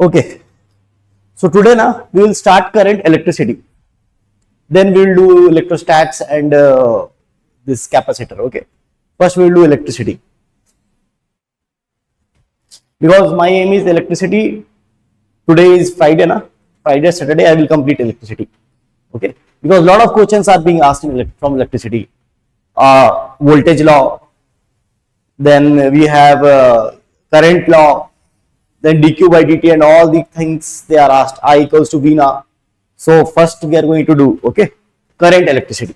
Okay, so today now we will start current electricity. Then we will do electrostats and this capacitor. Okay, first we will do electricity because my aim is electricity. Today is Friday, na? Friday, Saturday I will complete electricity. Okay, because a lot of questions are being asked from electricity. Voltage law, then we have current law, then dq by dt and all the things they are asked. I equals to V now. So first we are going to do, okay, current electricity.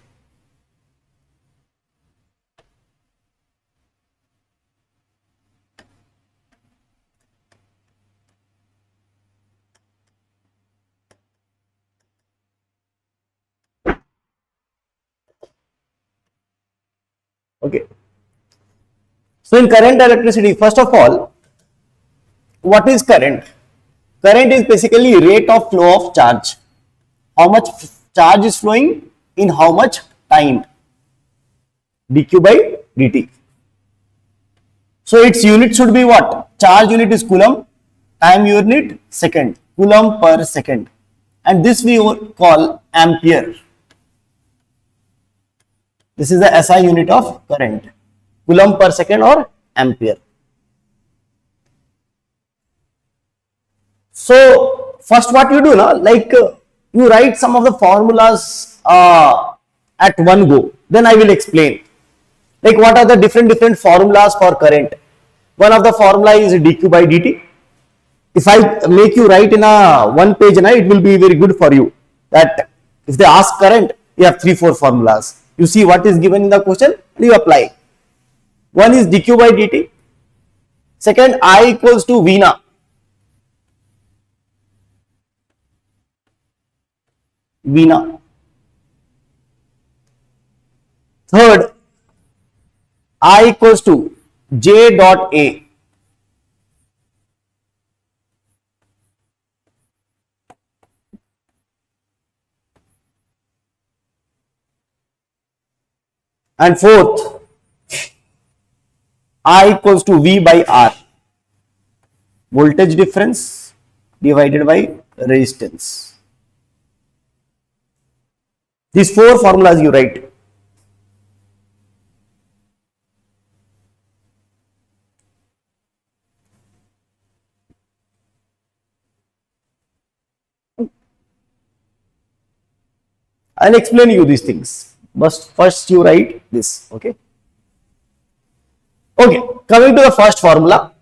Okay. So in current electricity, first of all, what is current? Current is basically rate of flow of charge. How much charge is flowing in how much time? dq by dt. So its unit should be what? Charge unit is coulomb, time unit second, coulomb per second, and this we call ampere. This is the SI unit of current, coulomb per second or ampere. So first what you do now, like you write some of the formulas at one go. Then I will explain. Like what are the different formulas for current. One of the formula is dq by dt. If I make you write in a one page, it will be very good for you. That if they ask current, you have 3-4 formulas. You see what is given in the question and you apply. One is dq by dt. Second, I equals to V now. V now. Third, I equals to J dot A. And fourth, I equals to V by R. Voltage difference divided by resistance. These 4 formulas you write. I'll explain you these things. But first you write this, okay? Okay, coming to the first formula,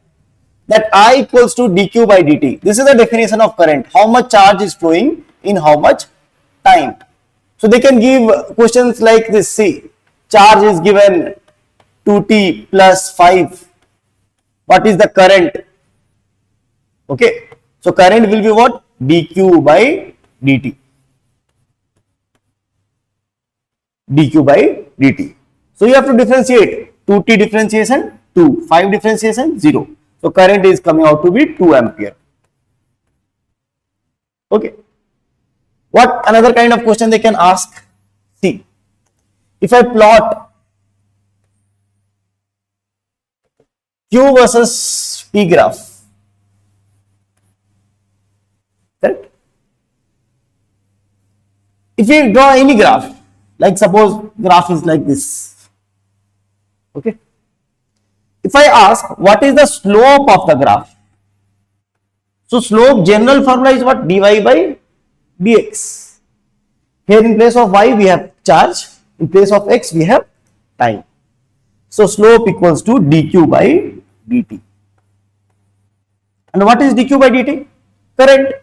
that I equals to dq by dt. This is the definition of current. How much charge is flowing in how much time. So they can give questions like this. See, charge is given 2t plus 5. What is the current? Okay, so current will be what? dq by dt. dq by dt. So you have to differentiate 2t differentiation 2, 5 differentiation 0. So current is coming out to be 2 ampere. Okay. What another kind of question they can ask? See, if I plot Q versus P graph, correct? If we draw any graph, like suppose graph is like this, okay? If I ask what is the slope of the graph, so slope general formula is what? dy by dx. Here in place of y we have charge, in place of x we have time. So slope equals to dq by dt. And what is dq by dt? Current,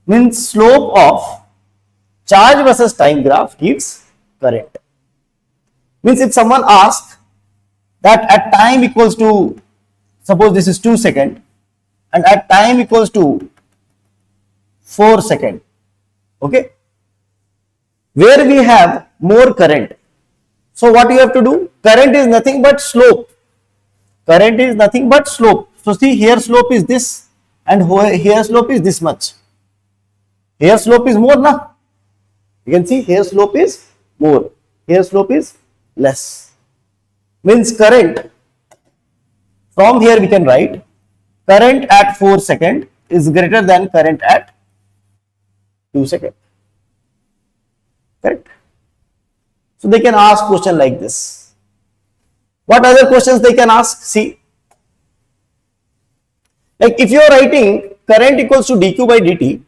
means slope of charge versus time graph gives current. Means if someone asks that at time equals to, suppose this is 2 seconds and at time equals to 4 seconds, okay, where we have more current. So what you have to do? Current is nothing but slope. Current is nothing but slope. So see, here slope is this and here slope is this much. Here slope is more now. You can see here slope is more, here slope is less. Means current, from here we can write current at 4 seconds is greater than current at 2 seconds. Correct? So they can ask question like this. What other questions they can ask? See, like if you are writing current equals to dq by dt,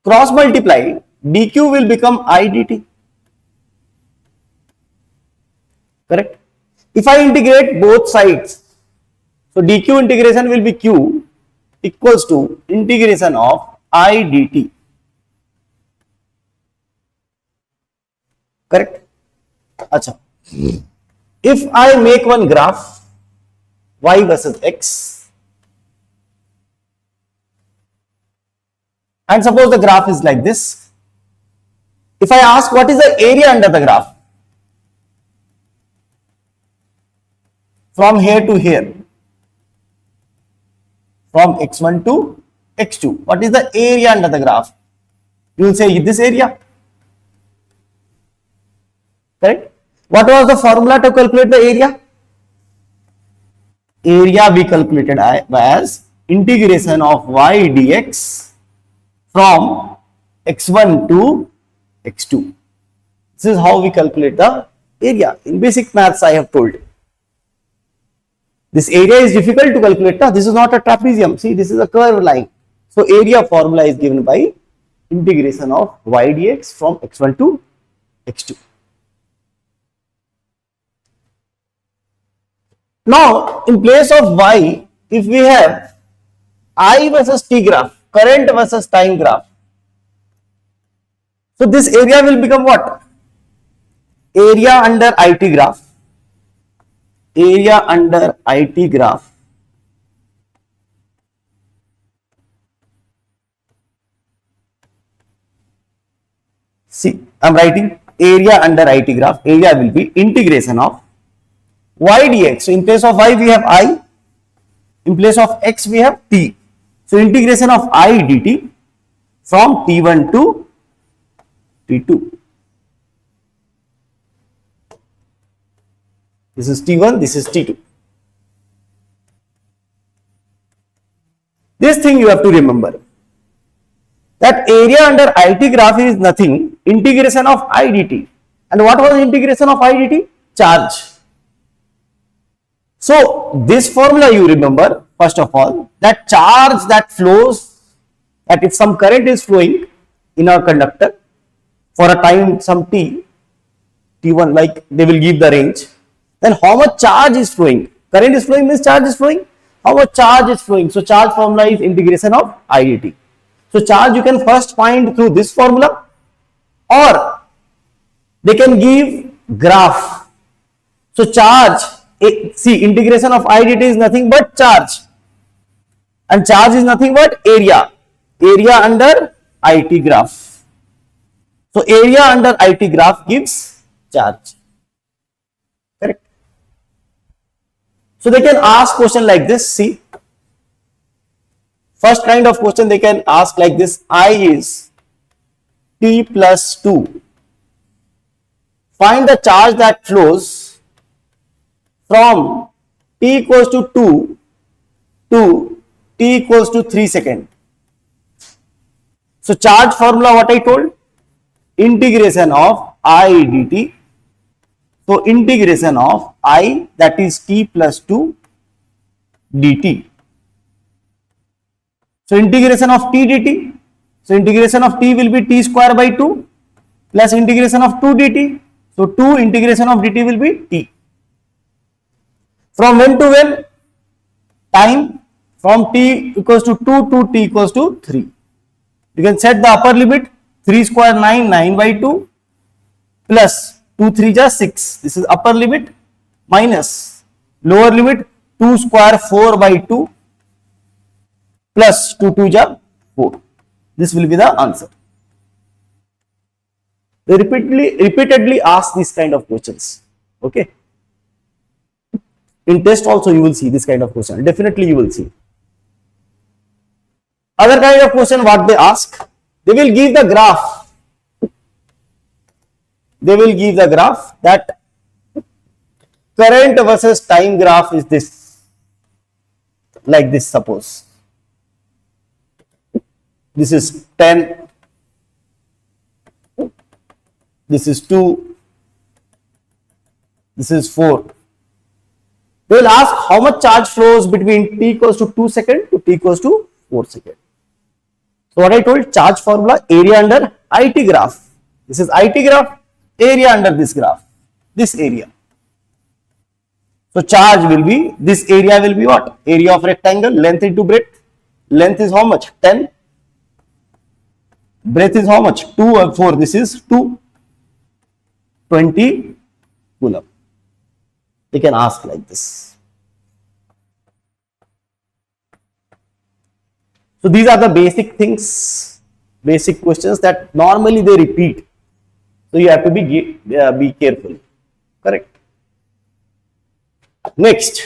cross multiply, dq will become I dt. Correct? If I integrate both sides, so dq integration will be q equals to integration of I dt. Correct? Acha. If I make one graph y versus x, and suppose the graph is like this, if I ask what is the area under the graph from here to here, from x1 to x2, what is the area under the graph? You will say this area. Correct? What was the formula to calculate the area? Area we calculated as integration of y dx from x1 to x2. This is how we calculate the area. In basic maths, I have told. This area is difficult to calculate. This is not a trapezium. See, this is a curved line. So area formula is given by integration of y dx from x1 to x2. Now, in place of y, if we have I versus t graph, current versus time graph, so this area will become what? Area under IT graph. Area under IT graph see, I am writing area under IT graph. Area will be integration of y dx. So in place of y we have I, in place of x we have t. So integration of I dt from t1 to t2. This is t1, this is t2. This thing you have to remember, that area under IT graph is nothing, integration of I dt. And what was integration of I dt? Charge. So this formula you remember, first of all, that charge that flows, that if some current is flowing in a conductor for a time some t, t1, like they will give the range, then how much charge is flowing? Current is flowing means charge is flowing. How much charge is flowing? So charge formula is integration of I dt. So charge you can first find through this formula, or they can give graph. So charge, see, integration of I dt is nothing but charge, and charge is nothing but area. Area under IT graph. So area under IT graph gives charge. Correct? So they can ask question like this. See, first kind of question they can ask like this: I is t plus 2. Find the charge that flows from t equals to 2 to t equals to 3 seconds. So charge formula what I told? Integration of I dt. So integration of I, that is t plus 2 dt. So integration of t dt. So integration of t will be t square by 2 plus integration of 2 dt. So 2 integration of dt will be t. From when to when? Time from t equals to 2 to t equals to 3. You can set the upper limit 3 square 9, 9 by 2 plus 2 3 just 6. This is upper limit minus lower limit 2 square 4 by 2 plus 2 2 just 4. This will be the answer. They repeatedly ask this kind of questions. Okay. In test also you will see this kind of question. Definitely you will see. Other kind of question what they ask, they will give the graph. They will give the graph that current versus time graph is this, like this. Suppose this is 10, this is 2, this is 4. They will ask how much charge flows between t equals to 2 seconds to t equals to 4 seconds. So what I told, charge formula, area under IT graph. This is IT graph, area under this graph, this area. So charge will be, this area will be what? Area of rectangle, length into breadth. Length is how much? 10. Breadth is how much? 2 or 4. This is 2. 20 coulomb. They can ask like this. So these are the basic things, basic questions that normally they repeat. So you have to be careful. Correct. Next,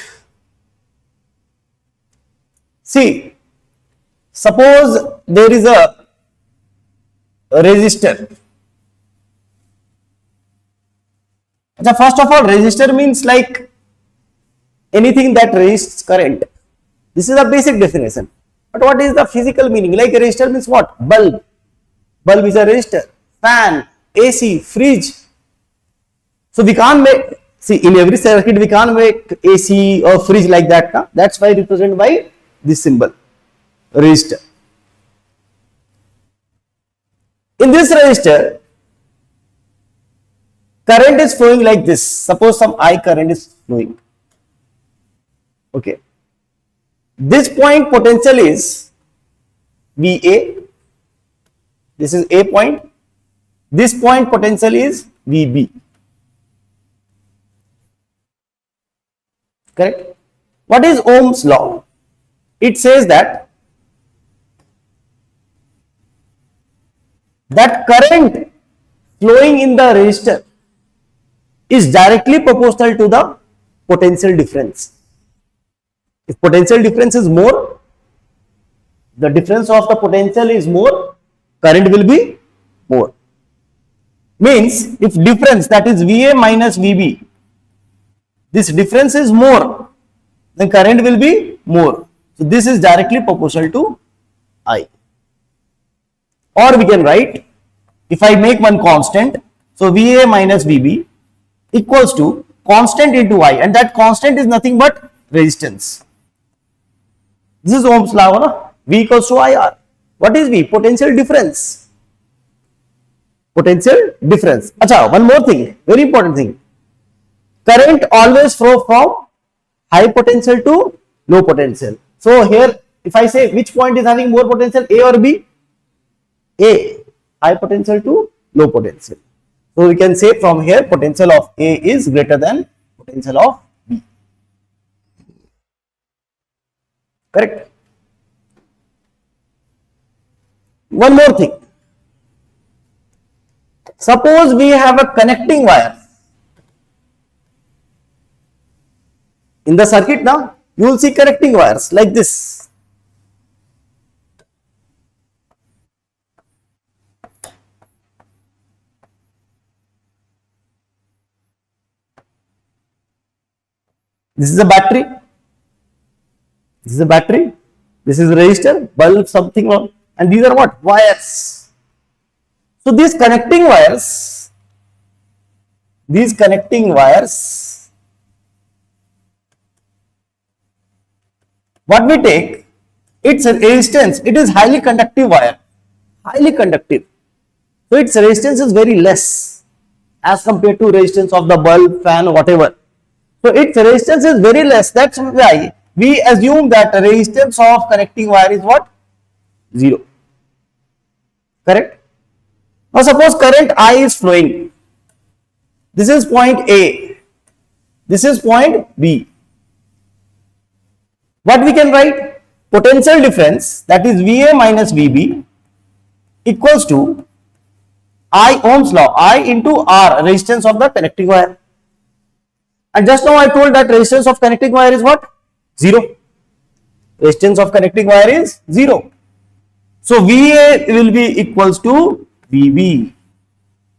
see, suppose there is a resistor. First of all, resistor means like anything that resists current. This is a basic definition. But what is the physical meaning? Like a resistor means what? Bulb. Bulb is a resistor. Fan, AC, fridge. So we can't make, see, in every circuit we can't make AC or fridge like that. Huh? That's why represented by this symbol, resistor. In this resistor, current is flowing like this. Suppose some I current is flowing. Okay. This point potential is VA. This is A point. This point potential is VB. Correct? What is Ohm's law? It says that current flowing in the resistor is directly proportional to the potential difference. If potential difference is more, the difference of the potential is more, current will be more. Means if difference, that is VA minus VB, this difference is more, then current will be more. So this is directly proportional to I. Or we can write, if I make one constant, so VA minus VB equals to constant into I, and that constant is nothing but resistance. This is Ohm's law, no? V equals to IR. What is V? Potential difference. Potential difference. Acha, one more thing, very important thing. Current always flow from high potential to low potential. So here, if I say which point is having more potential, A or B? A. High potential to low potential. So we can say from here, potential of A is greater than potential of B. Correct? One more thing. Suppose we have a connecting wire. In the circuit now, you will see connecting wires like this. This is a battery. This is a battery. This is a resistor, bulb, something wrong. And these are what? Wires. So these connecting wires, what we take, its resistance, it is highly conductive wire, highly conductive. So its resistance is very less as compared to resistance of the bulb, fan, whatever. So its resistance is very less. That's why we assume that the resistance of connecting wire is what? 0. Correct? Now suppose current I is flowing. This is point A. This is point B. What we can write? Potential difference, that is VA minus VB, equals to I, Ohm's law, I into R, resistance of the connecting wire. And just now I told that resistance of connecting wire is what? 0. Resistance of connecting wire is 0. So VA will be equals to VB.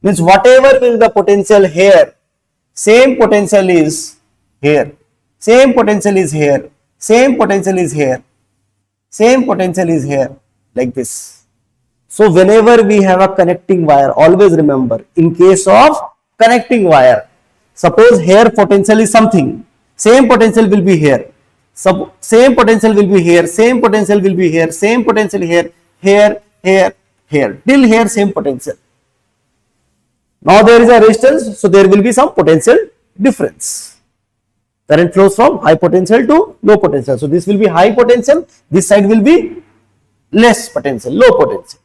Means whatever will the potential here, same potential is here, same potential is here, same potential is here, same potential is here, like this. So whenever we have a connecting wire, always remember, in case of connecting wire, suppose here potential is something, same potential will be here, same potential will be here, same potential will be here, same potential here, here, here, here, till here same potential. Now there is a resistance, so there will be some potential difference. Current flows from high potential to low potential. So this will be high potential, this side will be less potential, low potential.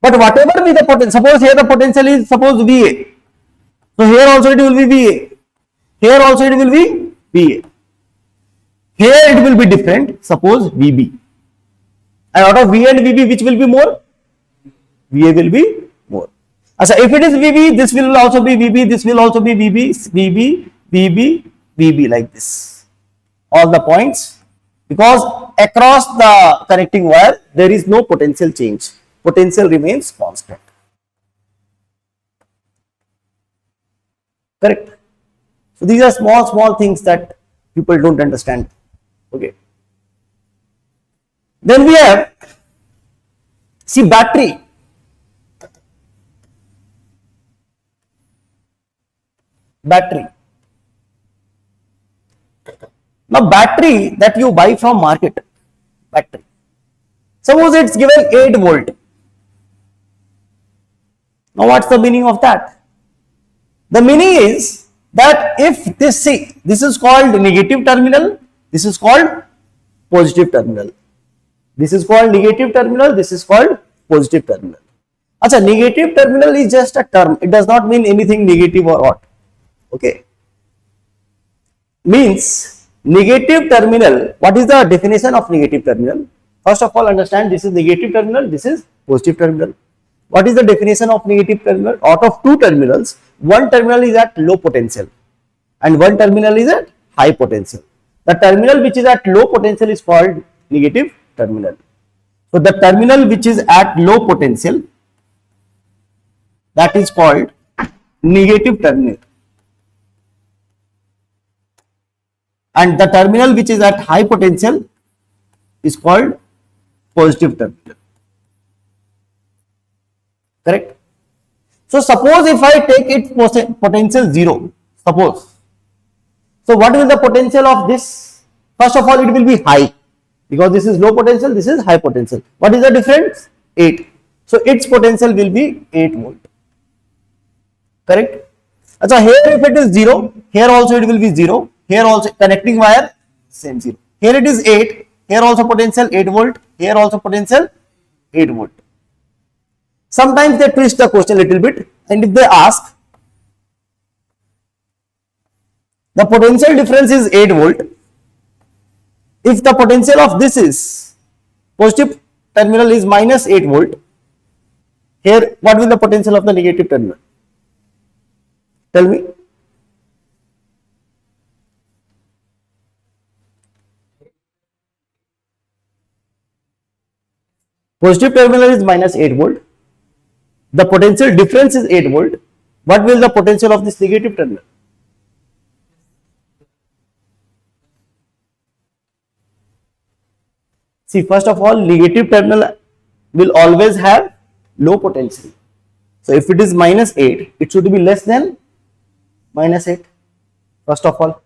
But whatever be the potential, suppose here the potential is suppose VA. So here also it will be VA. Here also it will be VA. Here it will be different, suppose VB. And out of VA and VB, which will be more? VA will be more. So if it is VB, this will also be VB, this will also be VB, VB, VB, VB, like this. All the points, because across the connecting wire, there is no potential change. Potential remains constant. Correct? So these are small things that people don't understand. Okay. Then we have, see, battery. Battery. Now battery that you buy from market, battery. Suppose it's given 8 volt. Now what's the meaning of that? The meaning is that if this, see, this is called negative terminal, this is called positive terminal. This is called negative terminal, this is called positive terminal. Achha, negative terminal is just a term, it does not mean anything negative or what. Okay. Means negative terminal, what is the definition of negative terminal? First of all, understand this is negative terminal, this is positive terminal. What is the definition of negative terminal? Out of two terminals, one terminal is at low potential and one terminal is at high potential. The terminal which is at low potential is called negative terminal. So the terminal which is at low potential, that is called negative terminal. And the terminal which is at high potential is called positive terminal. Correct? So suppose if I take its potential 0, suppose. So what will the potential of this? First of all, it will be high because this is low potential, this is high potential. What is the difference? 8. So its potential will be 8 volt. Correct? So here if it is 0, here also it will be 0. Here also connecting wire, same 0. Here it is 8. Here also potential 8 volt. Here also potential 8 volt. Sometimes they twist the question a little bit, and if they ask, the potential difference is 8 volt. If the potential of this is positive terminal is minus 8 volt, here what will the potential of the negative terminal? Tell me. Positive terminal is minus 8 volt. The potential difference is 8 volt. What will the potential of this negative terminal? See, first of all, negative terminal will always have low potential. So if it is minus 8, it should be less than minus 8. First of all,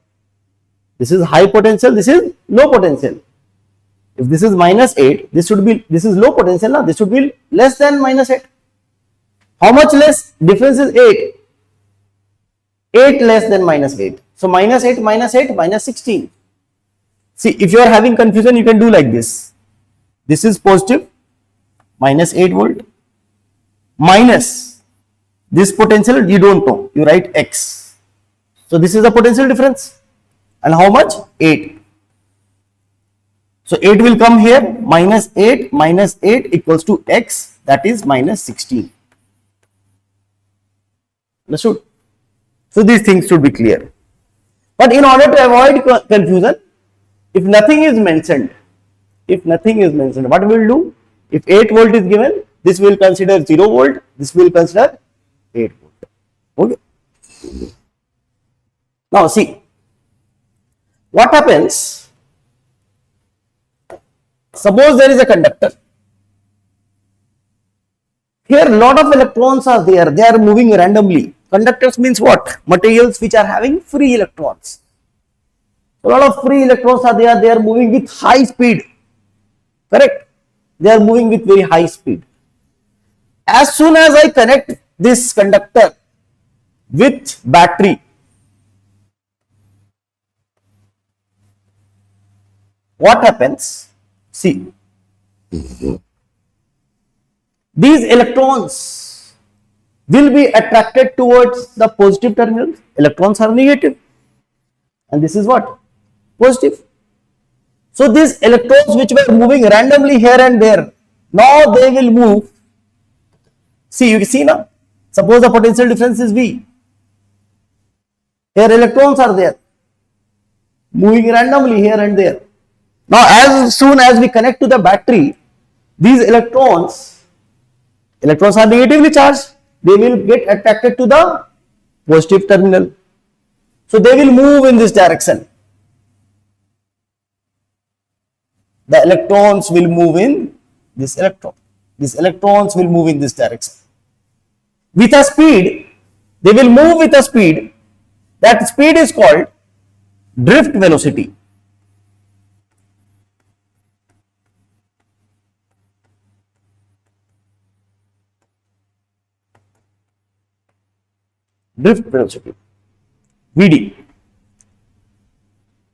this is high potential, this is low potential. If this is minus 8, this is low potential now, this should be less than minus 8. How much less? Difference is 8. 8 less than minus 8. So minus 8, minus 16. See, if you are having confusion, you can do like this. This is positive, minus 8 volt, minus this potential you don't know, you write X. So this is the potential difference. And how much? 8. So 8 will come here, minus 8 equals to X, that is minus 16. Understood? So these things should be clear. But in order to avoid confusion, if nothing is mentioned, what we will do? If 8 volt is given, this will consider 0 volt, this will consider 8 volt. Okay. Now see, what happens? Suppose there is a conductor. Here lot of electrons are there. They are moving randomly. Conductors means what? Materials which are having free electrons. A lot of free electrons are there. They are moving with high speed. Correct? They are moving with very high speed. As soon as I connect this conductor with battery, what happens? See, these electrons will be attracted towards the positive terminal. Electrons are negative, and this is what? Positive. So these electrons which were moving randomly here and there, now they will move. See, you see now, suppose the potential difference is V. Here electrons are there, moving randomly here and there. Now as soon as we connect to the battery, these electrons are negatively charged. They will get attracted to the positive terminal. So they will move in this direction. The electrons will move in this electron. These electrons will move in this direction. With a speed, they will move with a speed. That speed is called drift velocity. Drift velocity, Vd.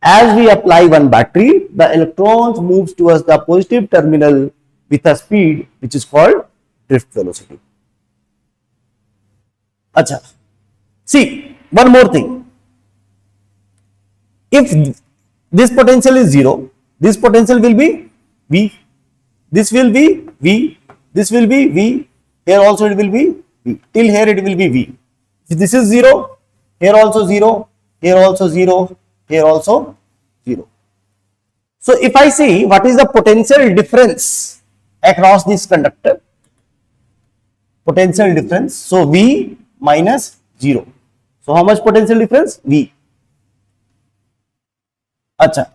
As we apply one battery, the electrons moves towards the positive terminal with a speed which is called drift velocity. Acha. See, one more thing. If this potential is 0, this potential will be V. This will be V. This will be V. Here also it will be V. Till here it will be V. If this is 0, here also 0, here also 0, here also 0. So if I see what is the potential difference across this conductor, potential difference, so V minus 0. So how much potential difference? V. Acha.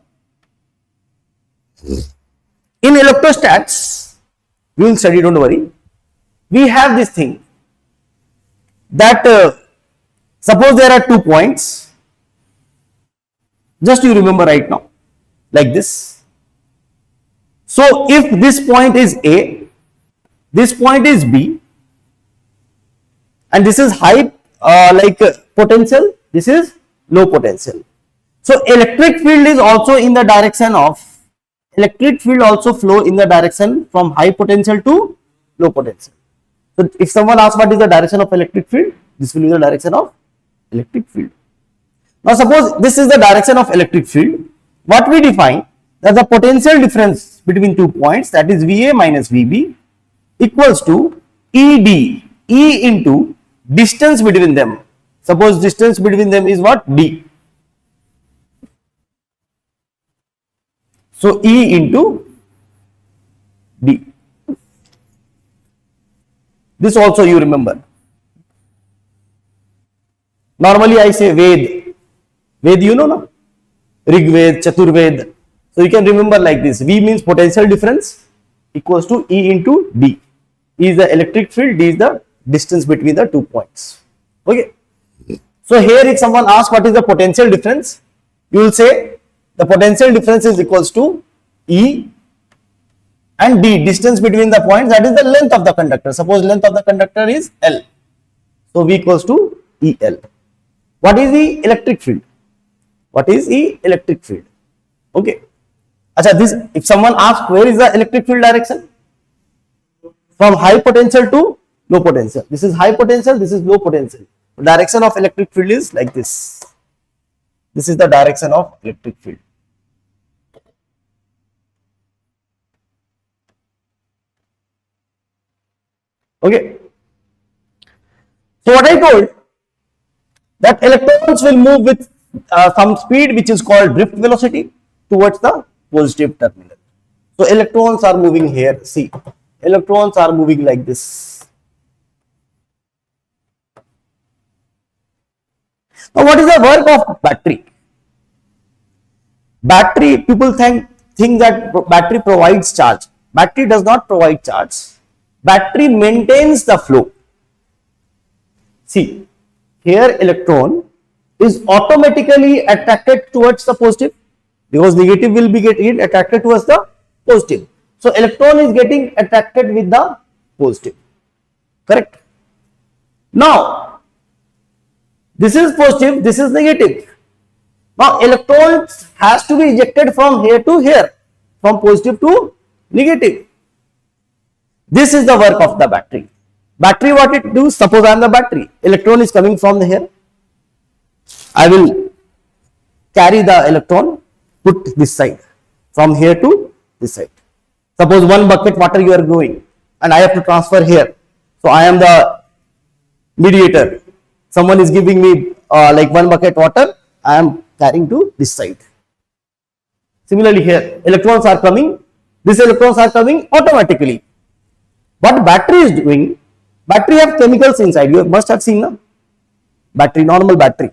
In electrostats, we will study, don't worry. We have this thing that suppose there are 2 points. Just you remember right now, like this. So if this point is A, this point is B, and this is high potential, this is low potential. So electric field is also in the direction of, electric field also flow in the direction from high potential to low potential. So if someone asks what is the direction of electric field, this will be the direction of electric field. Now suppose this is the direction of electric field. What we define, that the potential difference between 2 points, that is VA minus VB, equals to ED, E into distance between them. Suppose distance between them is what? D. So E into D. This also you remember. Normally I say Ved. Ved you know, no? Rig Ved, Chatur Ved. So you can remember like this. V means potential difference equals to E into D. E is the electric field, D is the distance between the 2 points. Okay. So here if someone asks what is the potential difference, you will say the potential difference is equals to E and D, distance between the points, that is the length of the conductor. Suppose length of the conductor is L. So V equals to EL. What is the electric field? What is the electric field? Okay. Acha, this, if someone asks where is the electric field direction? From high potential to low potential. This is high potential, this is low potential. The direction of electric field is like this. This is the direction of electric field. Okay. So what I told, that electrons will move with some speed which is called drift velocity towards the positive terminal. So electrons are moving here. See, electrons are moving like this. Now what is the work of battery? Battery, people think that battery provides charge. Battery does not provide charge. Battery maintains the flow. See, here electron is automatically attracted towards the positive, because negative will be getting attracted towards the positive. So electron is getting attracted with the positive. Correct? Now, this is positive, this is negative. Now electrons has to be ejected from here to here, from positive to negative. This is the work of the battery. Battery, what it do? Suppose I am the battery. Electron is coming from here. I will carry the electron, put this side, from here to this side. Suppose 1 bucket water you are going, and I have to transfer here. So I am the mediator. Someone is giving me like 1 bucket water. I am carrying to this side. Similarly here, electrons are coming. These electrons are coming automatically. What battery is doing? Battery have chemicals inside. You must have seen, no? Battery, normal battery.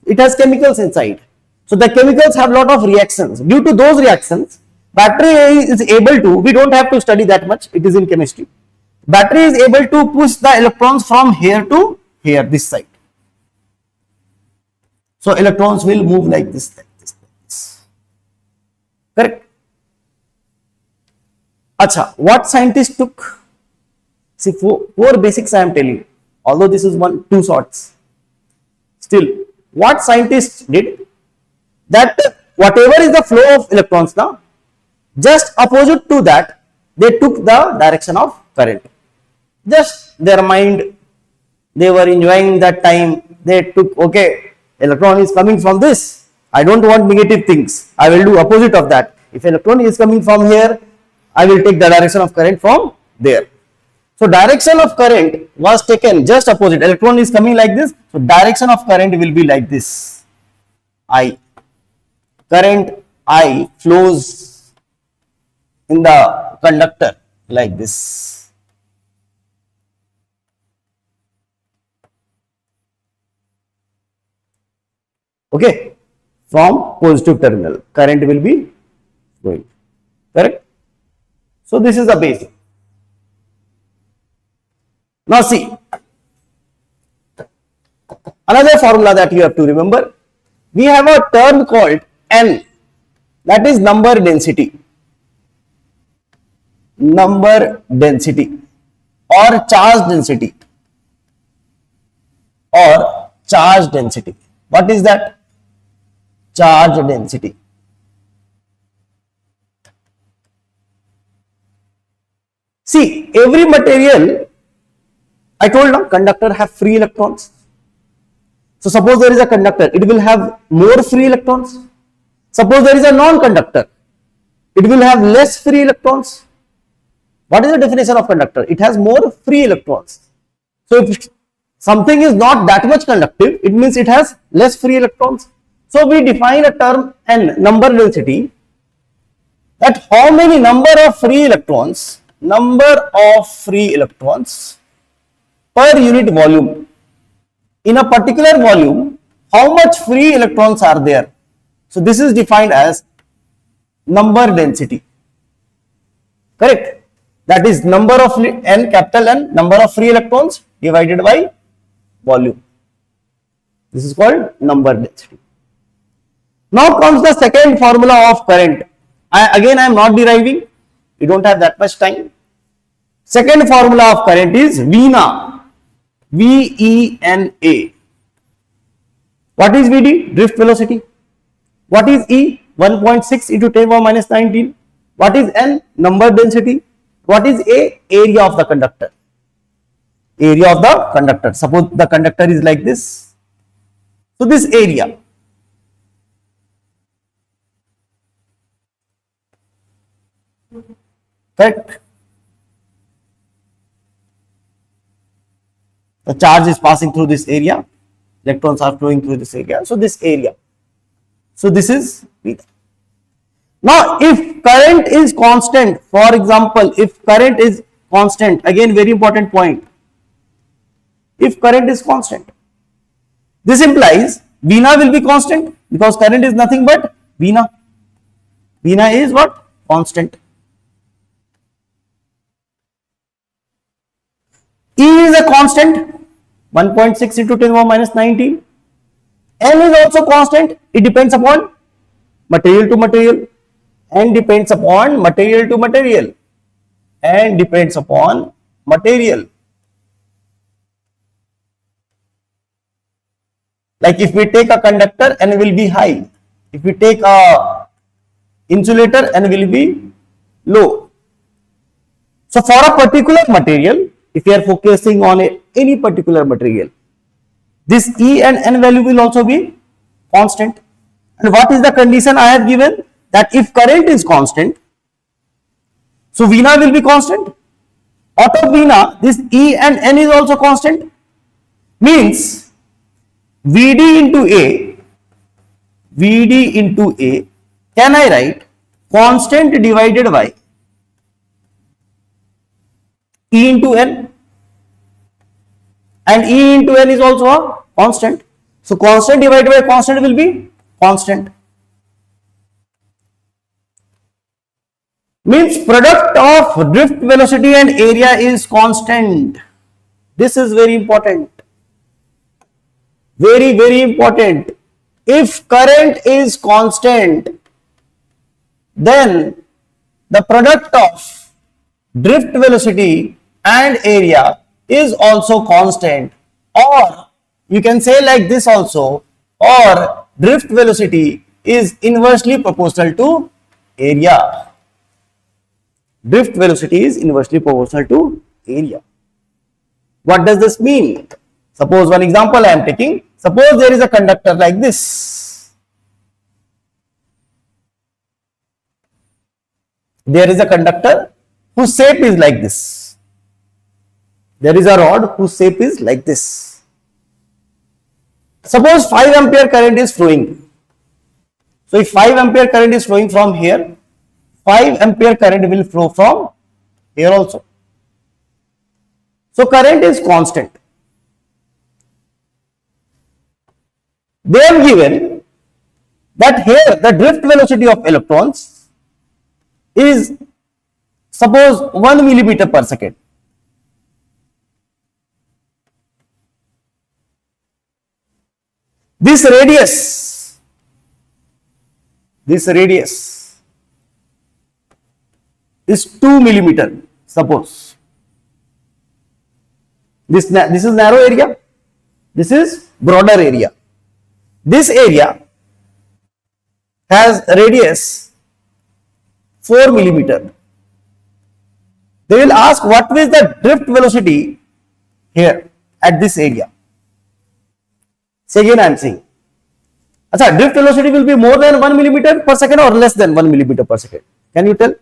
It has chemicals inside. So the chemicals have lot of reactions. Due to those reactions, battery is able to, we don't have to study that much, it is in chemistry. Battery is able to push the electrons from here to here, this side. So electrons will move like this, like this, like this. Correct? Acha, what scientists took? See, four basics I am telling you. Although this is two sorts. Still, what scientists did? That whatever is the flow of electrons now, just opposite to that, they took the direction of current. Just their mind, they were enjoying that time. They took, okay, electron is coming from this. I don't want negative things. I will do opposite of that. If electron is coming from here, I will take the direction of current from there. So direction of current was taken just opposite. Electron is coming like this. So direction of current will be like this. I. Current I flows in the conductor like this. Okay. From positive terminal, current will be going. Correct? So this is the basic. Now see, another formula that you have to remember, we have a term called N, that is number density. Number density or charge density. Or charge density. What is that? Charge density. See, every material, I told now, conductor have free electrons. So suppose there is a conductor, it will have more free electrons. Suppose there is a non-conductor, it will have less free electrons. What is the definition of conductor? It has more free electrons. So if something is not that much conductive, it means it has less free electrons. So we define a term N, number density, that how many number of free electrons per unit volume. In a particular volume, how much free electrons are there? So this is defined as number density. Correct? That is number of N, capital N, number of free electrons divided by volume. This is called number density. Now comes the second formula of current. I am not deriving. We don't have that much time. Second formula of current is VENA. VENA. What is VD? Drift velocity. What is E? 1.6 into 10 power minus 19. What is N? Number density. What is A? Area of the conductor. Area of the conductor. Suppose the conductor is like this. So this area. Correct? The charge is passing through this area. Electrons are flowing through this area. So this area. So this is beta. Now if current is constant, for example, if current is constant, again very important point. If current is constant, this implies VENA will be constant because current is nothing but VENA. Vina is what? Constant. E is a constant, 1.6 into 10 to the power minus 19. N is also constant. It depends upon material to material. N depends upon material to material. N depends upon material. Like if we take a conductor, N will be high. If we take a insulator, N will be low. So for a particular material, if we are focusing on any particular material, this E and N value will also be constant. And what is the condition I have given? That if current is constant, so Vina will be constant. Out of Vina, this E and N is also constant. Means VD into A, can I write constant divided by E into N, and E into N is also a constant. So constant divided by constant will be constant. Means product of drift velocity and area is constant. This is very important. Very, very important. If current is constant, then the product of drift velocity and area is also constant, or you can say like this also, or drift velocity is inversely proportional to area. Drift velocity is inversely proportional to area. What does this mean? Suppose one example I am taking. Suppose there is a conductor like this. There is a conductor whose shape is like this. There is a rod whose shape is like this. Suppose 5 ampere current is flowing. So if 5 ampere current is flowing from here, 5 ampere current will flow from here also. So current is constant. They have given that here the drift velocity of electrons is suppose 1 millimeter per second. This radius is 2 millimeter, suppose. This is narrow area, this is broader area. This area has radius 4 millimeter. They will ask what is the drift velocity here at this area. So again I am saying, drift velocity will be more than 1 millimeter per second or less than 1 millimeter per second. Can you tell?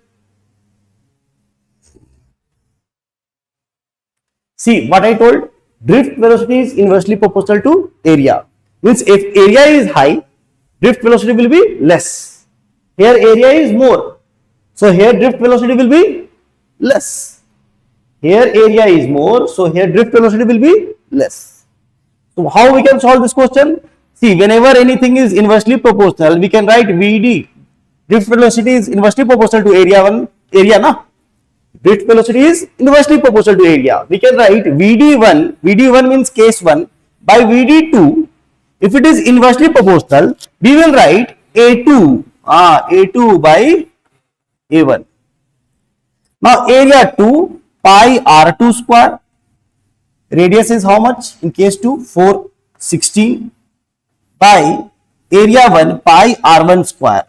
See what I told, drift velocity is inversely proportional to area. Means if area is high, drift velocity will be less. Here area is more, so here drift velocity will be less. Here area is more, so here drift velocity will be less. So how we can solve this question? See, whenever anything is inversely proportional, we can write VD. Drift velocity is inversely proportional to area na? Drift velocity is inversely proportional to area. We can write VD1, VD1 means case 1, by VD2. If it is inversely proportional, we will write A2, A2 by A1. Now area 2, pi R2 square. Radius is how much? In case 2, 416 by area 1, pi R1 square.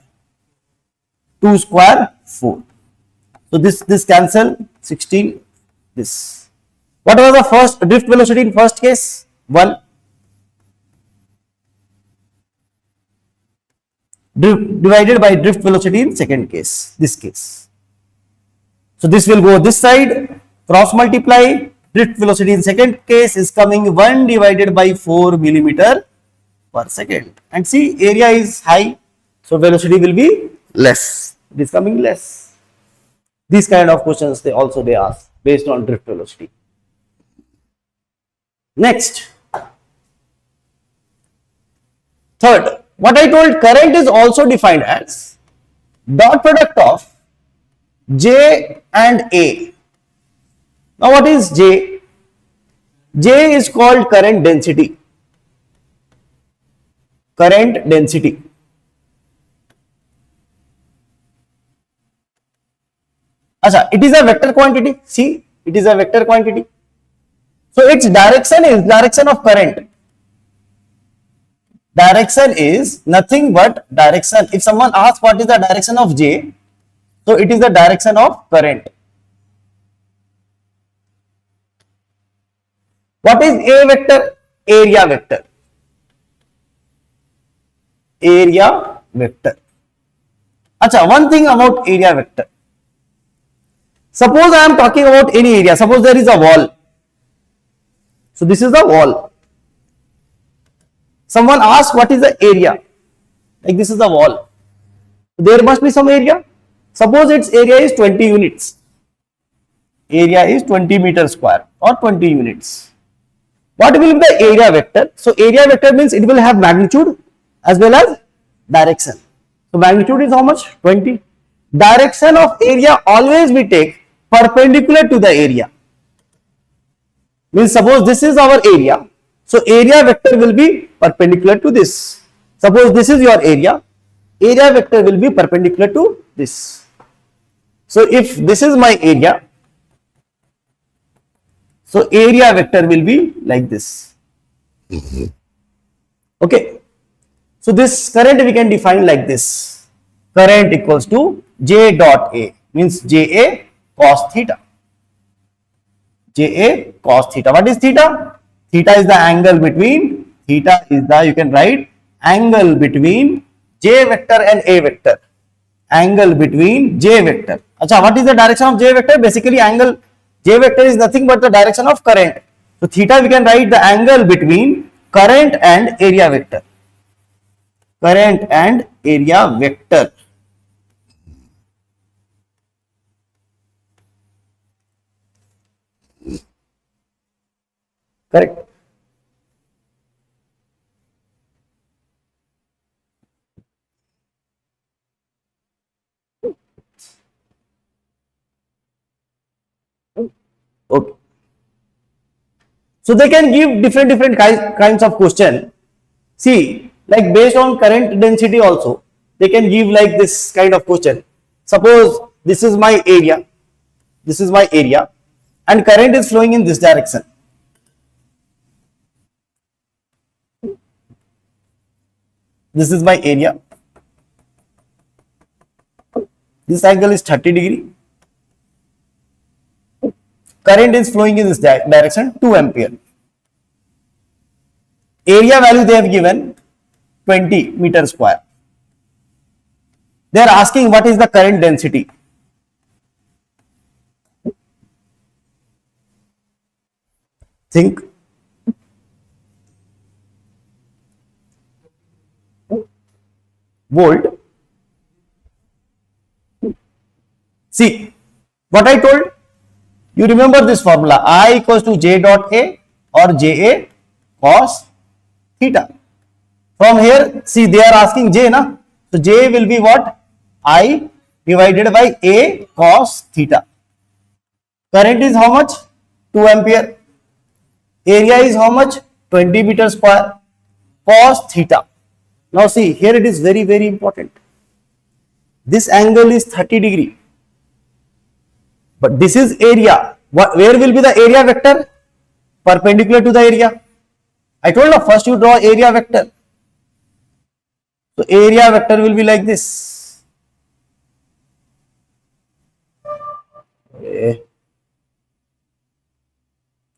2 square, 4. So this cancel, 16, this. What was the first drift velocity in first case? 1. Divided by drift velocity in second case, this case. So this will go this side, cross multiply, drift velocity in second case is coming 1 divided by 4 millimeter per second. And see, area is high, so velocity will be less. It is coming less. These kind of questions they ask based on drift velocity. Next, third, what I told, current is also defined as dot product of J and A. Now what is J? J is called current density. Current density. Acha, it is a vector quantity. See, it is a vector quantity. So its direction is direction of current. Direction is nothing but direction. If someone asks what is the direction of J, so it is the direction of current. What is A vector? Area vector. Area vector. Acha, one thing about area vector. Suppose I am talking about any area. Suppose there is a wall. So this is the wall. Someone asks what is the area? Like this is the wall. There must be some area. Suppose its area is 20 units. Area is 20 meters square or 20 units. What will be the area vector? So area vector means it will have magnitude as well as direction. So magnitude is how much? 20. Direction of area always we take perpendicular to the area. Means suppose this is our area. So area vector will be perpendicular to this. Suppose this is your area. Area vector will be perpendicular to this. So if this is my area, so area vector will be like this. Okay. So this current we can define like this. Current equals to J dot A, means JA cos theta. JA cos theta. What is theta? Theta is the angle between, theta is the, you can write, angle between J vector and A vector. Angle between J vector. Acha, what is the direction of J vector? Basically angle J vector is nothing but the direction of current. So theta we can write the angle between current and area vector. Current and area vector. Correct. Okay. So they can give different kinds of question. See, like based on current density also, they can give like this kind of question. Suppose this is my area. This is my area and current is flowing in this direction. This is my area. This angle is 30 degree. Current is flowing in this direction, 2 ampere. Area value they have given 20 meters square. They are asking what is the current density. Think. Volt. See what I told. You remember this formula, I equals to J dot A or JA cos theta. From here, see they are asking J, na? So J will be what? I divided by A cos theta. Current is how much? 2 ampere. Area is how much? 20 meters square. Cos theta. Now see, here it is very important. This angle is 30 degree. But this is area. Where will be the area vector? Perpendicular to the area. I told you first you draw area vector. So area vector will be like this.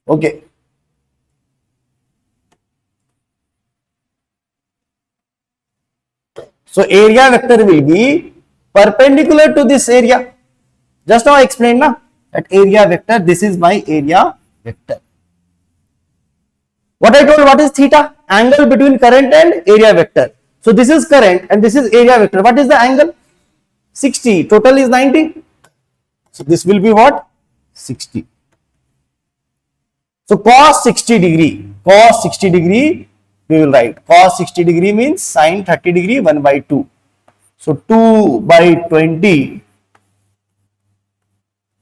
Okay. So area vector will be perpendicular to this area. Just now I explained na, that area vector, this is my area vector. What I told, what is theta? Angle between current and area vector. So this is current and this is area vector. What is the angle? 60. Total is 90. So this will be what? 60. So cos 60 degree. Cos 60 degree we will write. Cos 60 degree means sin 30 degree 1 by 2. So 2 by 20,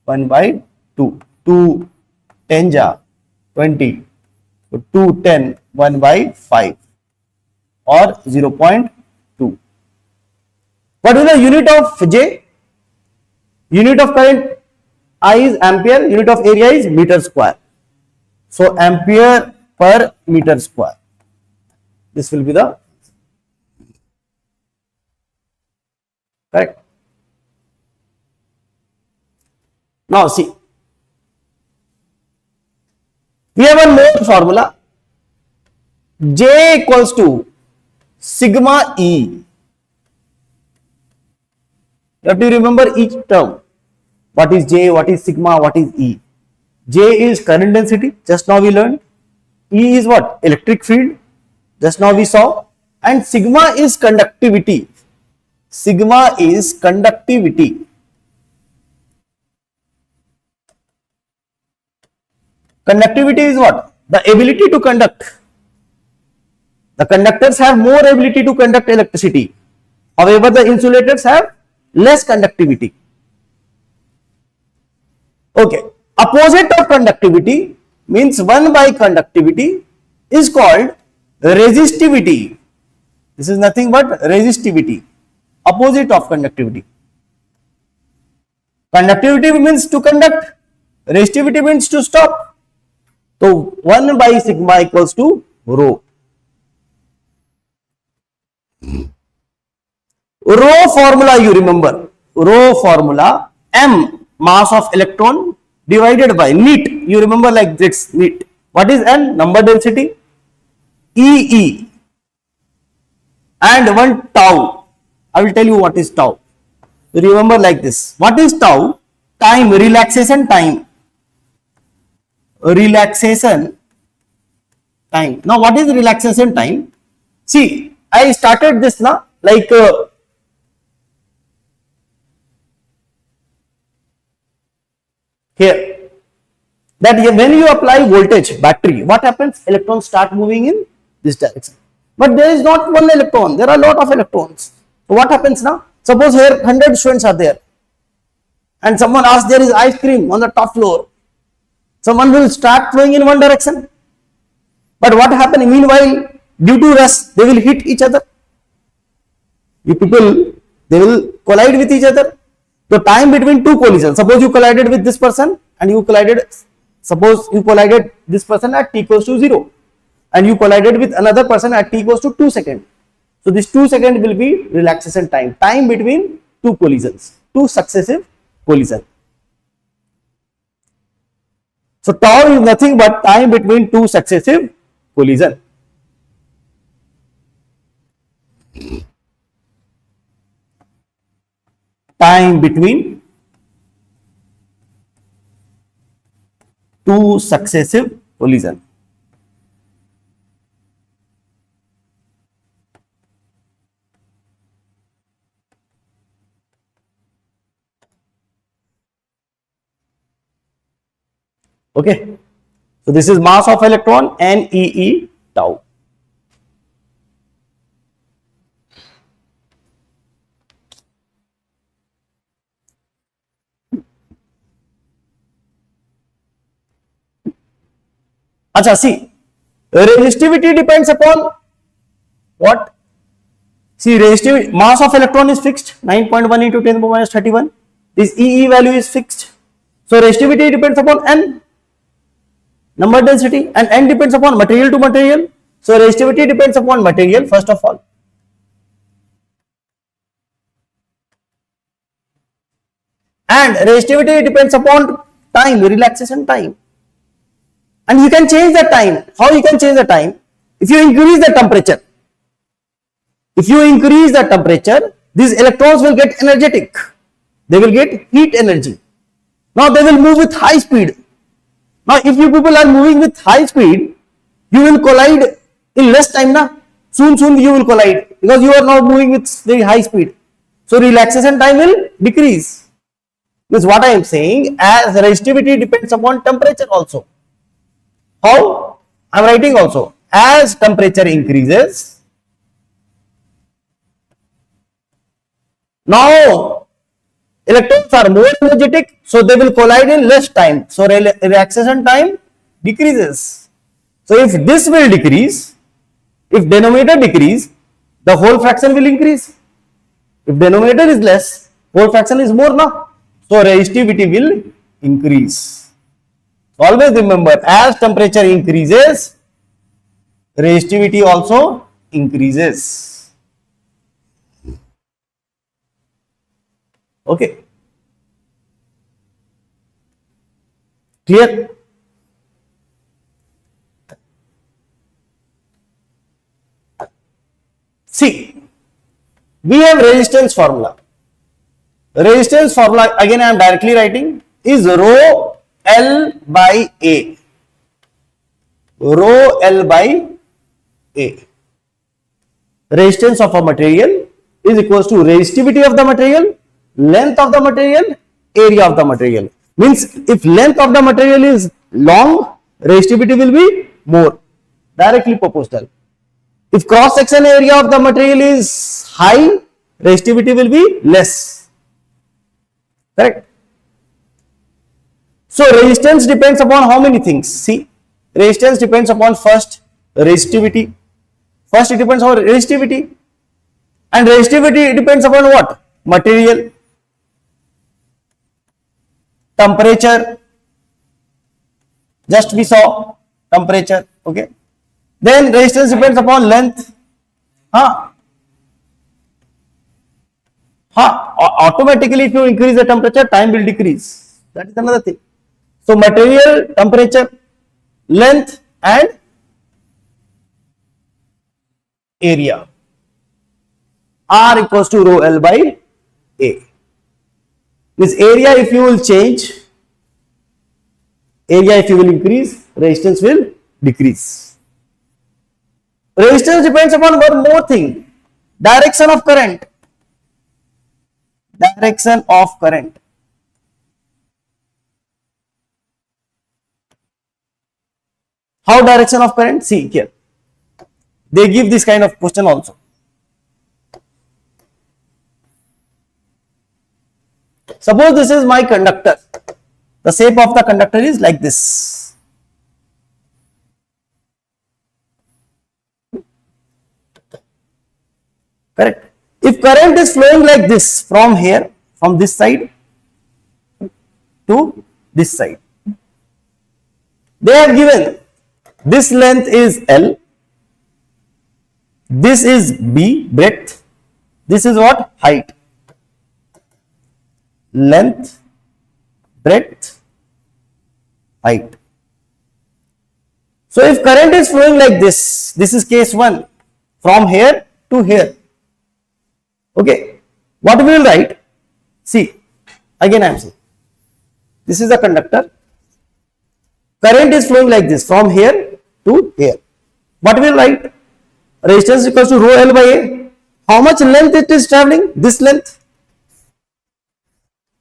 1 by 2, 2 10 ja 20, so 2 10, 1 by 5 or 0.2. What is the unit of J? Unit of current I is ampere, unit of area is meter square. So ampere per meter square. This will be the correct. Now see, we have one more formula. J equals to sigma E. You have to remember each term. What is J, what is sigma, what is E. J is current density, just now we learned. E is what? Electric field, just now we saw. And sigma is conductivity. Sigma is conductivity. Conductivity is what? The ability to conduct. The conductors have more ability to conduct electricity. However, the insulators have less conductivity. Okay. Opposite of conductivity means 1 by conductivity is called resistivity. This is nothing but resistivity. Opposite of conductivity. Conductivity means to conduct. Resistivity means to stop. So 1 by sigma equals to rho. Rho formula you remember. Rho formula, m mass of electron divided by NEET. You remember like this NEET. What is N? Number density. E. And one tau. I will tell you what is tau. Remember like this. What is tau? Time, relaxation time. Relaxation time. Now what is relaxation time? See, I started this now like here, that when you apply voltage battery, what happens? Electrons start moving in this direction. But there is not one electron, there are a lot of electrons. So what happens now? Suppose here 100 students are there and someone asks there is ice cream on the top floor. Someone will start flowing in one direction. But what happens? Meanwhile, due to rush, they will hit each other. You people, they will collide with each other. The time between two collisions, suppose you collided with this person and you collided, suppose you collided this person at t equals to 0 and you collided with another person at t equals to 2 seconds. So this 2 seconds will be relaxation time, time between two collisions, two successive collisions. So tau is nothing but time between two successive collisions. Time between two successive collisions. Okay. So this is mass of electron, NEE tau. Acha, see, resistivity depends upon what? See, resistivity, mass of electron is fixed, 9.1 into 10 power minus 31. This EE value is fixed. So resistivity depends upon N, number density, and N depends upon material to material. So resistivity depends upon material first of all. And resistivity depends upon time, relaxation time. And you can change the time. How you can change the time? If you increase the temperature. If you increase the temperature, these electrons will get energetic. They will get heat energy. Now they will move with high speed. Now if you people are moving with high speed, you will collide in less time na. Soon you will collide because you are now moving with very high speed. So relaxation time will decrease. This is what I am saying, as resistivity depends upon temperature also. How? I am writing also, as temperature increases, Now, electrons are more energetic, so they will collide in less time. So, relaxation time decreases. So, if this will decrease, if denominator decrease, the whole fraction will increase. If denominator is less, whole fraction is more now. So, resistivity will increase. Always remember, as temperature increases, resistivity also increases. Okay. Clear? See, we have resistance formula. Resistance formula, again I am directly writing, is rho L by A. Rho L by A. Resistance of a material is equals to resistivity of the material, length of the material, area of the material. Means if length of the material is long, resistivity will be more, directly proportional. If cross section area of the material is high, resistivity will be less. Correct? So resistance depends upon how many things? See, resistance depends upon first resistivity. First it depends on resistivity. And resistivity depends upon what? Material, temperature. Just we saw temperature. Okay. Then resistance depends upon length. Automatically if you increase the temperature, time will decrease. That is another thing. So material, temperature, length and area. R equals to rho L by A. This area if you will change, area if you will increase, resistance will decrease. Resistance depends upon one more thing, direction of current. Direction of current. How direction of current? See here. They give this kind of question also. Suppose this is my conductor. The shape of the conductor is like this. Correct. If current is flowing like this from here, from this side to this side, they have given this length is L, this is B, breadth, this is what? Height. Length, breadth, height. So if current is flowing like this, this is case 1, from here to here. Okay, what we will write? See, again I am saying, this is the conductor. Current is flowing like this, from here to here. What we will write? Resistance equals to rho L by A. How much length it is traveling? This length.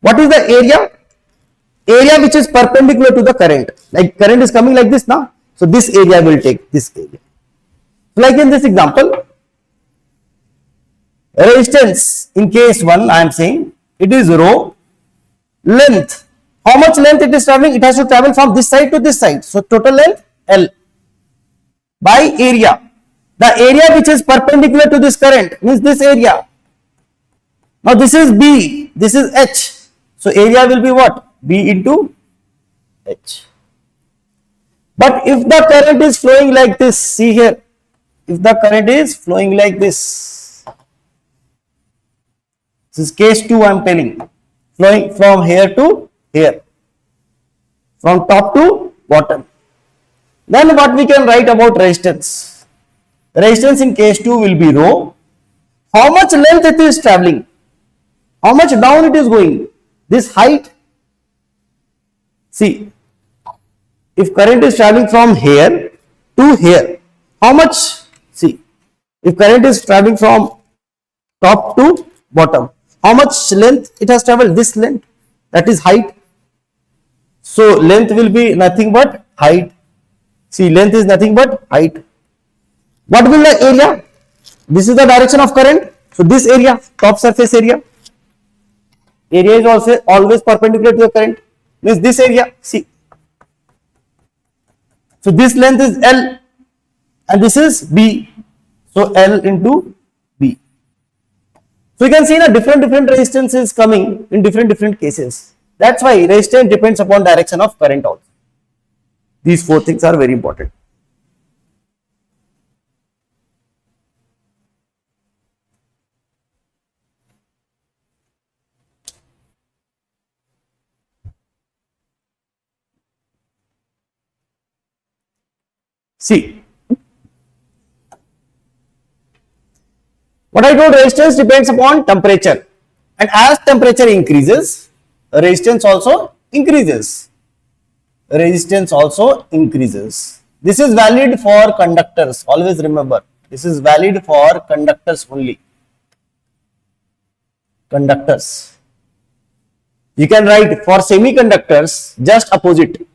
What is the area? Area which is perpendicular to the current. Like current is coming like this now. So this area will take this area. Like in this example, resistance in case 1 I am saying it is rho, length. How much length it is traveling? It has to travel from this side to this side. So total length L by area. The area which is perpendicular to this current means this area. Now this is B, this is H. So area will be what? B into H. But if the current is flowing like this, see here, if the current is flowing like this is case 2 I am telling, flowing from here to here, from top to bottom. Then what we can write about resistance? Resistance in case 2 will be rho. How much length it is traveling? How much down it is going? This height. See, if current is traveling from here to here, how much? See, if current is traveling from top to bottom, how much length it has traveled? This length, that is height. So length will be nothing but height. See, length is nothing but height. What will the area? This is the direction of current. So this area, top surface area. area is also always perpendicular to the current, means this area, see. So this length is L and this is B. So L into B. So you can see the different resistance is coming in different cases. That's why resistance depends upon direction of current also. These four things are very important. See, what I told, resistance depends upon temperature, and as temperature increases, resistance also increases. Resistance also increases. This is valid for conductors. Always remember, this is valid for conductors only. Conductors. You can write for semiconductors just opposite.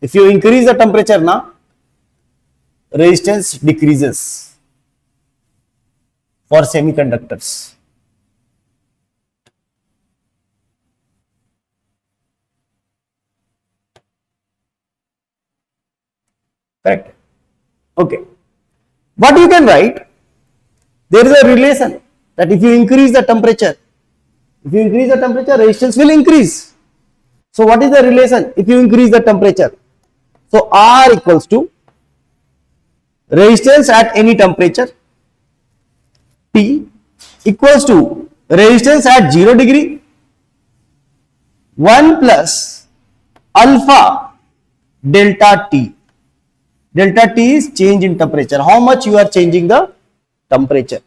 If you increase the temperature now, resistance decreases for semiconductors. Correct? Okay. What you can write? There is a relation that if you increase the temperature, resistance will increase. So what is the relation if you increase the temperature? So R equals to resistance at any temperature T equals to resistance at 0 degree 1 plus alpha delta T. Delta T is change in temperature. How much you are changing the temperature?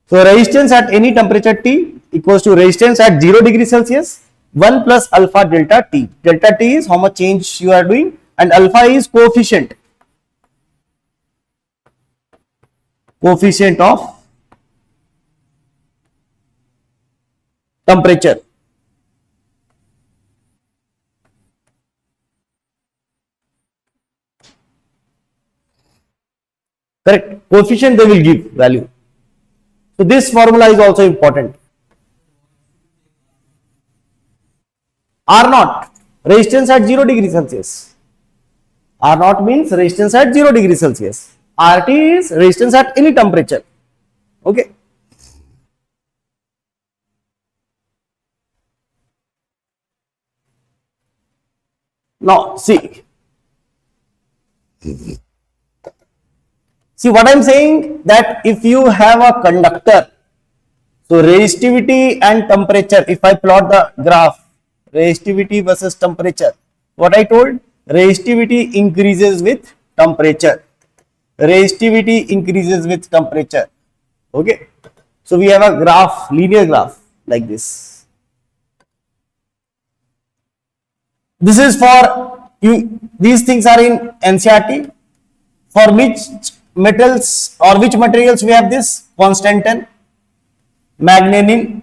So resistance at any temperature T equals to resistance at 0 degree Celsius 1 plus alpha delta T. Delta T is how much change you are doing, and alpha is coefficient of temperature. Correct? Coefficient they will give value. So this formula is also important. R naught, resistance at 0 degree Celsius. R naught means resistance at 0 degree Celsius. RT is resistance at any temperature. Okay. Now see what I am saying, that if you have a conductor, so resistivity and temperature, if I plot the graph, resistivity versus temperature, what I told, resistivity increases with temperature. Resistivity increases with temperature. Okay. So we have a graph, linear graph like this. This is for you, these things are in NCERT. For which metals or which materials we have this? Constantan, manganese,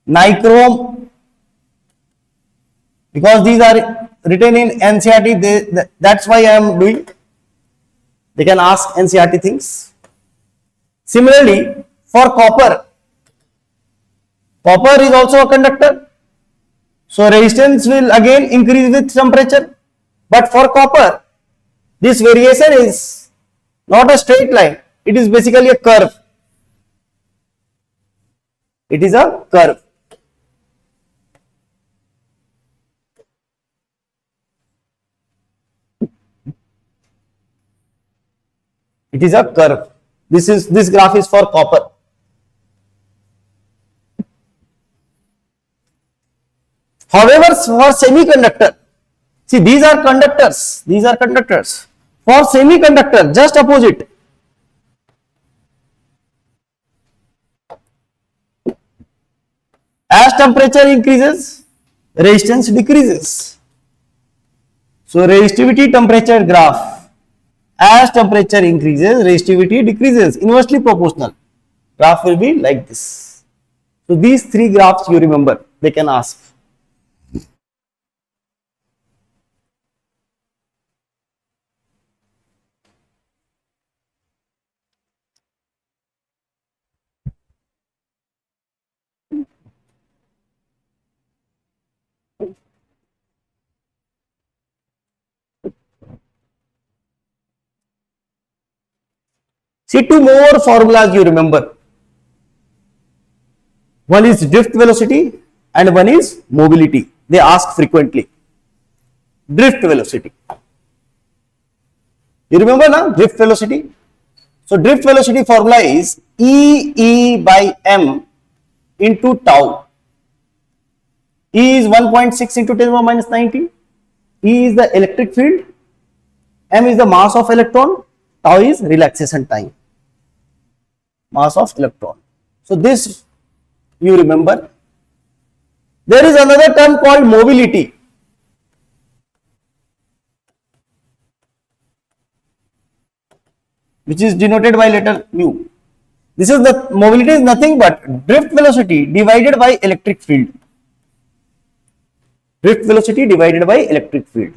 nichrome, because these are written in NCERT, that's why I am doing. They can ask NCERT things. Similarly, for copper is also a conductor, so resistance will again increase with temperature. But for copper, this variation is not a straight line, it is basically a curve. It is a curve. It is a curve. This graph is for copper. However, for semiconductor, see these are conductors. For semiconductor, just opposite. As temperature increases, resistance decreases. So resistivity temperature graph, as temperature increases, resistivity decreases, inversely proportional. Graph will be like this. So these three graphs you remember, they can ask. See, two more formulas you remember. One is drift velocity and one is mobility. They ask frequently. Drift velocity. You remember now drift velocity? So drift velocity formula is E by m into tau. E is 1.6 into 10 to the power minus 19. E is the electric field. M is the mass of electron. Tau is relaxation time. Mass of electron. So this you remember. There is another term called mobility. Which is denoted by letter mu. This is the mobility is nothing but drift velocity divided by electric field. Drift velocity divided by electric field.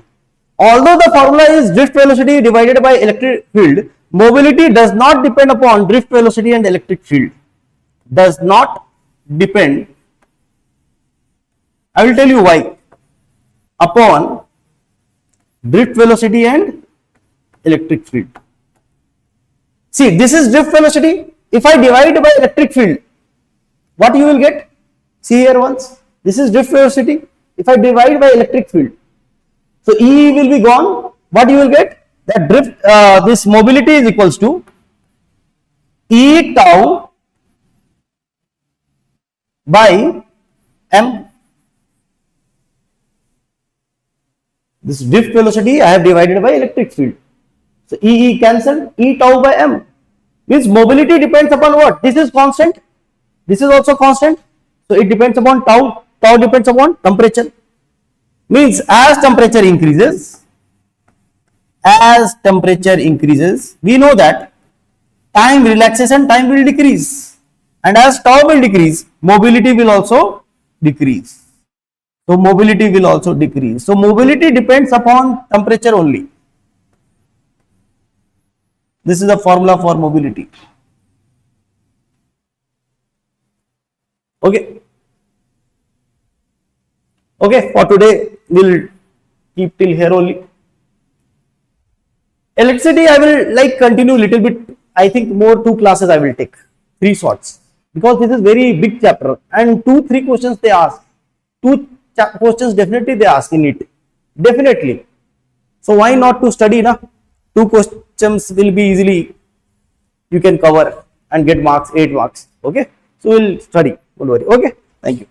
Although the formula is drift velocity divided by electric field, mobility does not depend upon drift velocity and electric field. Does not depend. I will tell you why. Upon drift velocity and electric field. See, this is drift velocity. If I divide by electric field, what you will get? See here once. This is drift velocity. If I divide by electric field, so E will be gone. What you will get? That drift, this mobility is equals to E tau by m. This drift velocity I have divided by electric field. So E cancelled, E tau by m. Means mobility depends upon what? This is constant. This is also constant. So it depends upon tau. Tau depends upon temperature. Means as temperature increases, we know that time relaxation time will decrease. And as tau will decrease, mobility will also decrease. So mobility will also decrease. So mobility depends upon temperature only. This is the formula for mobility. Okay. Okay, for today we'll keep till here only. Electricity I will continue little bit. I think more 2 classes I will take, 3 sorts, because this is very big chapter and 2-3 questions they ask. 2 questions definitely they ask in it. Definitely. So why not to study na? 2 questions will be easily you can cover and get marks, 8 marks. Okay. So we'll study. Don't worry. Okay. Thank you.